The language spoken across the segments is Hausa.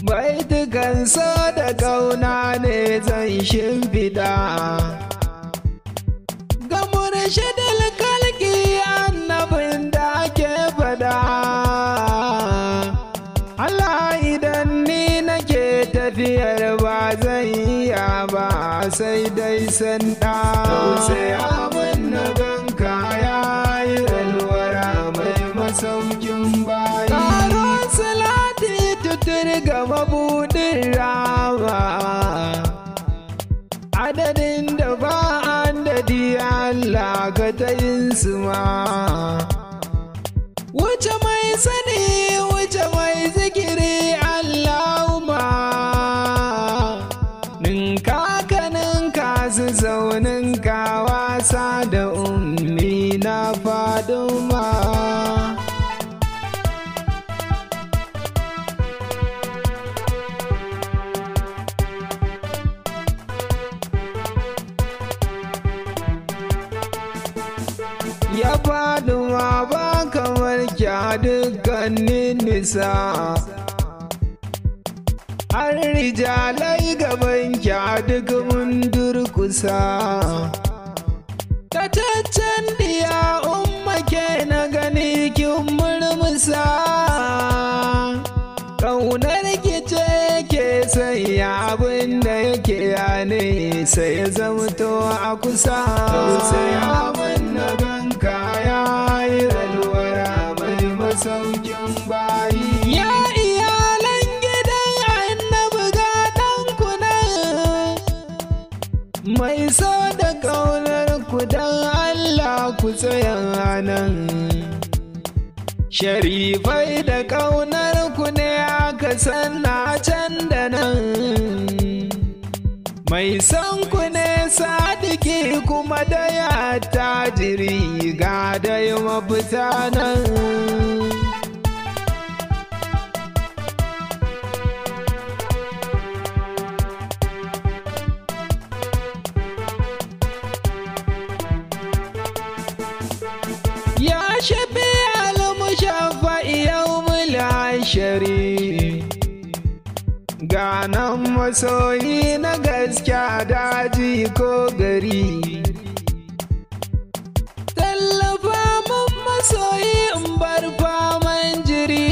baitukan so da kauna ne zan shimfiɗa ga murshidil kalki annabin da ke fada. Allah idan ni nake tafiyar ba zan iya ba sai dai sanda sai abin na ganka ya yi alwara mai masaukin bayi. Taron salati tutur ga mabudin rama adadin da ba adadi Allah ka ta yin su ma. Wuce mai sani wuce mai zikiri Allahumma ninka ka ninka su zaunin ka wasa da ummi na Faduma. Ya Faduma ba kamar kya dukkanin nisa, har rijalai gaban kya duk mun durkusa. Tataccen diya umma ke na gani kin murmusa, ƙaunar ki ce ke sanya abin da yake yane sai ya zamto a kusa. Sai abin na ganka ya yi alwara mai masaukin bayi. Ya iyalan gidan annabi ga ɗanku nan, mai so da ƙaunar ku don Allah ku tsaya nan. Sharifai da ƙaunar ku ne aka sanna can da nan, mai son ku ne sadiki kuma da ya tajiri ga dai mafita nan. Ya shafi al-mushafa'i yawmul ashari, ganan masoyi na gaskiya daji ko gari. Tallafa mun masoyi in bar faman jiri,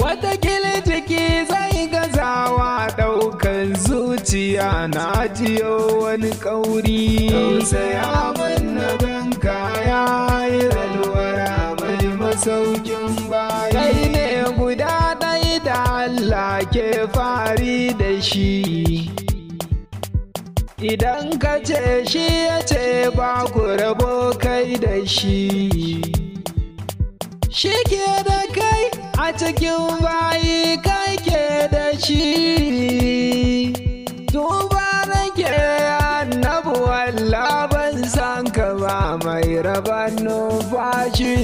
watakila jiki zai gazawa ɗaukan zuciya na jiyo wani ƙauri. Tausaya mun na ganka ya yi alwara mai masaukin bayi. Kai ne guda ɗaya da Allah ke fari da shi, idan ka ce shi ya ce ba ku rabo kai da shi. Shi ke da kai a cikin bayi kai ke da shi, duba nake annabi wallah ban san ka ba mai raban numfashi.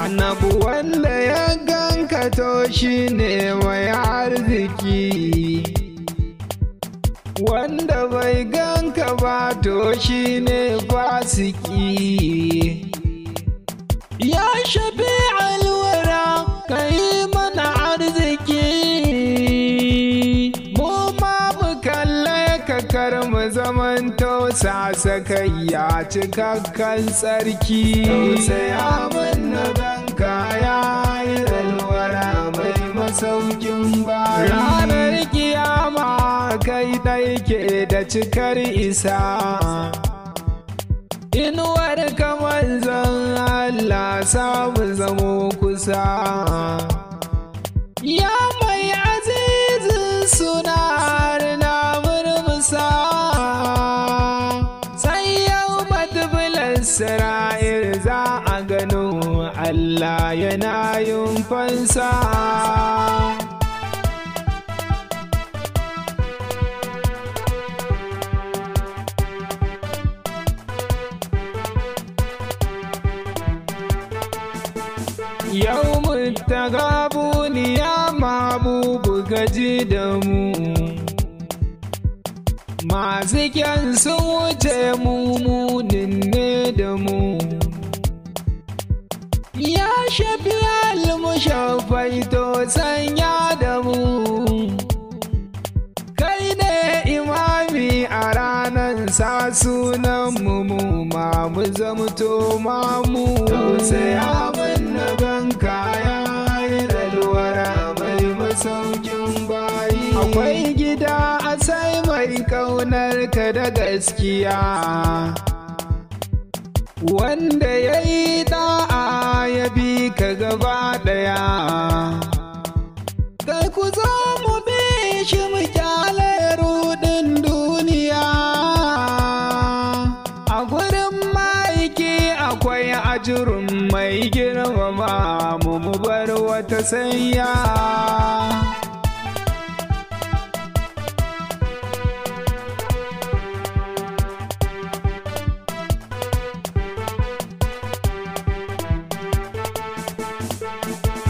Annabu wanda ya ganka to shi ne mai arziki, wanda bai ganka ba to shi ne fasiki. Ya shafi alwara ka yi mana arziki, mu ma mu kalle ka kar mu zamanto sasakayya cikakken tsarki. Tausaya mana ganka ya yi alwara mai masaukin bayi. Ranar kiyama kai ɗai ke da cikar isa, inuwar kamar zan Allah samu zamo kusa. Ya mai azizin suna na murmusa, sai yau matubulan Isra'il za a gano Allah yana yin fansa. Yau mutagabuni ya mabubu gaji da mu, masu kyan sun wuce mumunin ne da mu. Ya shafi almushafai to sanya da mu, kai ne imami a ranar sa sunan mu ma mu zamto mamu. Sai abin na ganka ya yi ralwara mai masaukin bayi. Akwai gida a sai mai kaunar ka da gaskiya, wanda ya yi da'a ya bi ka gaba daya. Kai ku zo mu bi shi mu kyale rudin duniya, a gurin maiki akwai ajurin mai girmama mu bar wata sanya.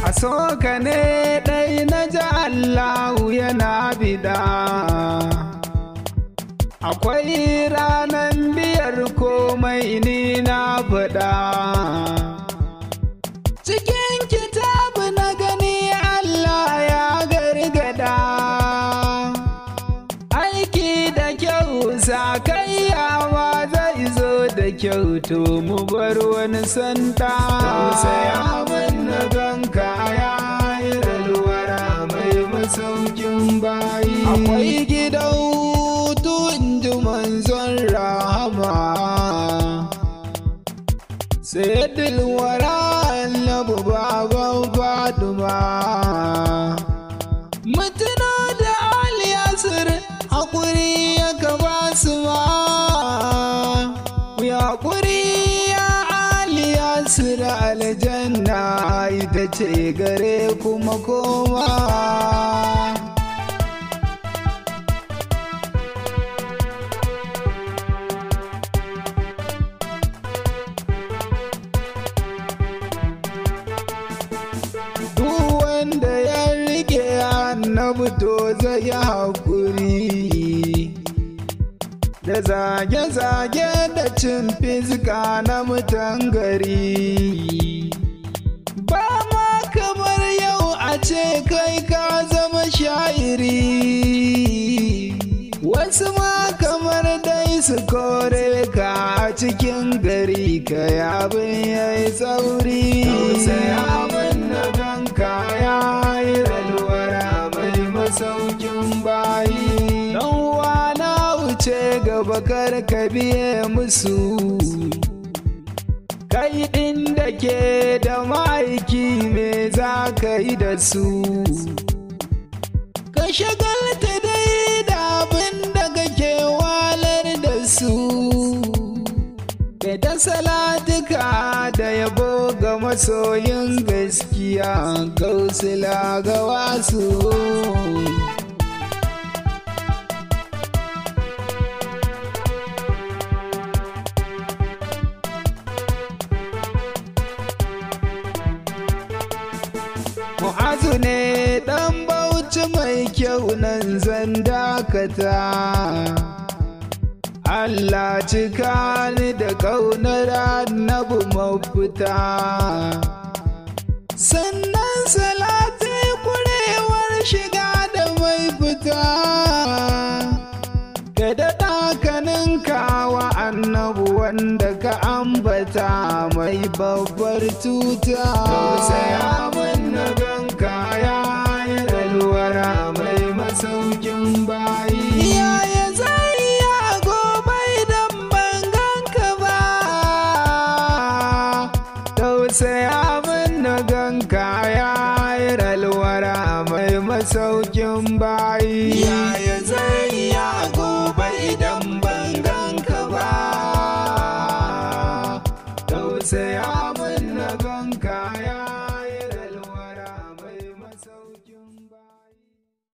A soka ne ɗai na ji Allahu yana bida, akwai ranan biyar komai ni na faɗa. Cikin kitabu na gani Allah ya gargada, aiki da kyau sakayya ma zai zo da kyau, to mu bar wani santa. Sai abin na ganka ya yi ralwara mai masaukin bayi. Akwai gidan hutu in ji manzon rahama, sayyidul wara annabi baban Fatima. Mutuna da Ali Yasir hakuri ya gaba su ma, ya hakuri ya Ali Yasir, aljanna ita ce gare kuma koma. Annabi to zai haƙuri da zage-zage da cin fiska na mutan gari. Ba ma kamar yau a ce kai ka zama sha'iri, wasu ma kamar dai su kore ka a cikin gari, ka yabin ya yi tsauri. Sai abin na ganka ya yi ralwara mai masaukin bayi. Dan wana wuce gaba kar ka biye musu, kai ɗin da ke da ma'aiki me za ka yi da su. Ka shagalta dai da abin da kake walar da su, da salatuka da yabo ga masoyin gaskiya, gausila ga wasu. Mu'azu ne ɗan Bauchi mai kyau nan zan dakata. Allah cika ni da ƙaunar annabi mafita, sannan salatai kurewar shiga da mai fita. Ka daɗa ka ninkawa annabi wanda ka ambata mai babbar tuta. Sai abin na ganka ya yi ralwara mai masaukin bayi. Sai abin na ganka ya yi ralwara mai masaukin bayi.